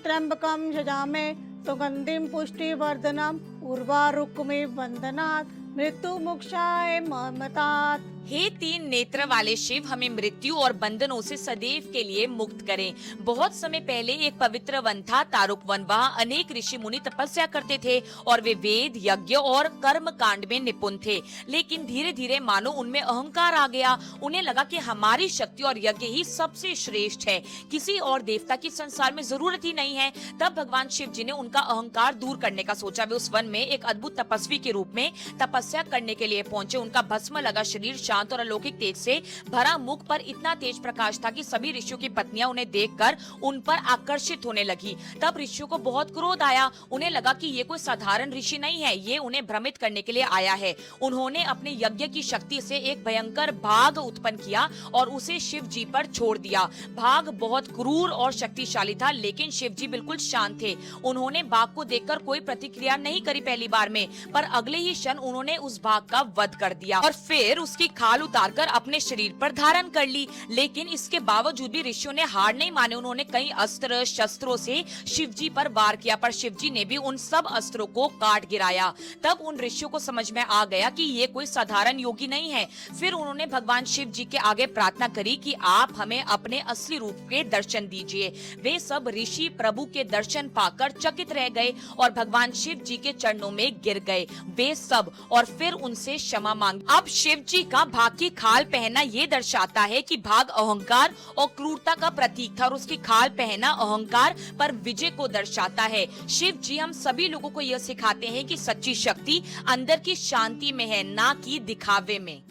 त्र्यंबकम यजामहे सुगंधिम पुष्टिवर्धनम उर्वारुकमिव वंदनात् मृत्यु मोक्षाय ममतात्। हे तीन नेत्र वाले शिव, हमें मृत्यु और बंधनों से सदैव के लिए मुक्त करें। बहुत समय पहले एक पवित्र वन था, तारुक वन। वहाँ अनेक ऋषि मुनि तपस्या करते थे और वे वेद, यज्ञ और कर्म कांड में निपुण थे। लेकिन धीरे धीरे मानो उनमें अहंकार आ गया। उन्हें लगा कि हमारी शक्ति और यज्ञ ही सबसे श्रेष्ठ है, किसी और देवता की संसार में जरूरत ही नहीं है। तब भगवान शिव जी ने उनका अहंकार दूर करने का सोचा। वे उस वन में एक अद्भुत तपस्वी के रूप में तपस्या करने के लिए पहुंचे। उनका भस्म लगा शरीर शांत और अलौकिक तेज से भरा, मुख पर इतना तेज प्रकाश था कि सभी ऋषियों की पत्नियां उन्हें देखकर उन पर आकर्षित होने लगी। तब ऋषियों को बहुत क्रोध आया। उन्हें लगा कि ये कोई साधारण ऋषि नहीं है, ये उन्हें भ्रमित करने के लिए आया है। उन्होंने अपने यज्ञ की शक्ति से एक भयंकर बाघ उत्पन्न किया और उसे शिव जी पर छोड़ दिया। बाघ बहुत क्रूर और शक्तिशाली था, लेकिन शिव जी बिल्कुल शांत थे। उन्होंने बाघ को देखकर कोई प्रतिक्रिया नहीं करी पहली बार में, पर अगले ही क्षण उन्होंने उस बाघ का वध कर दिया और फिर उसकी खाल उतारकर अपने शरीर पर धारण कर ली। लेकिन इसके बावजूद भी ऋषियों ने हार नहीं माने। उन्होंने कई अस्त्र शस्त्रों से शिव जी पर वार किया, पर शिव जी ने भी उन सब अस्त्रों को काट गिराया। तब उन ऋषियों को समझ में आ गया कि ये कोई साधारण योगी नहीं है। फिर उन्होंने भगवान शिव जी के आगे प्रार्थना करी कि आप हमें अपने असली रूप के दर्शन दीजिए। वे सब ऋषि प्रभु के दर्शन पाकर चकित रह गए और भगवान शिव जी के चरणों में गिर गए वे सब, और फिर उनसे क्षमा मांगी। अब शिव जी का बाघ की खाल पहनना ये दर्शाता है कि बाघ अहंकार और क्रूरता का प्रतीक था और उसकी खाल पहनना अहंकार पर विजय को दर्शाता है। शिव जी हम सभी लोगों को यह सिखाते हैं कि सच्ची शक्ति अंदर की शांति में है, ना कि दिखावे में।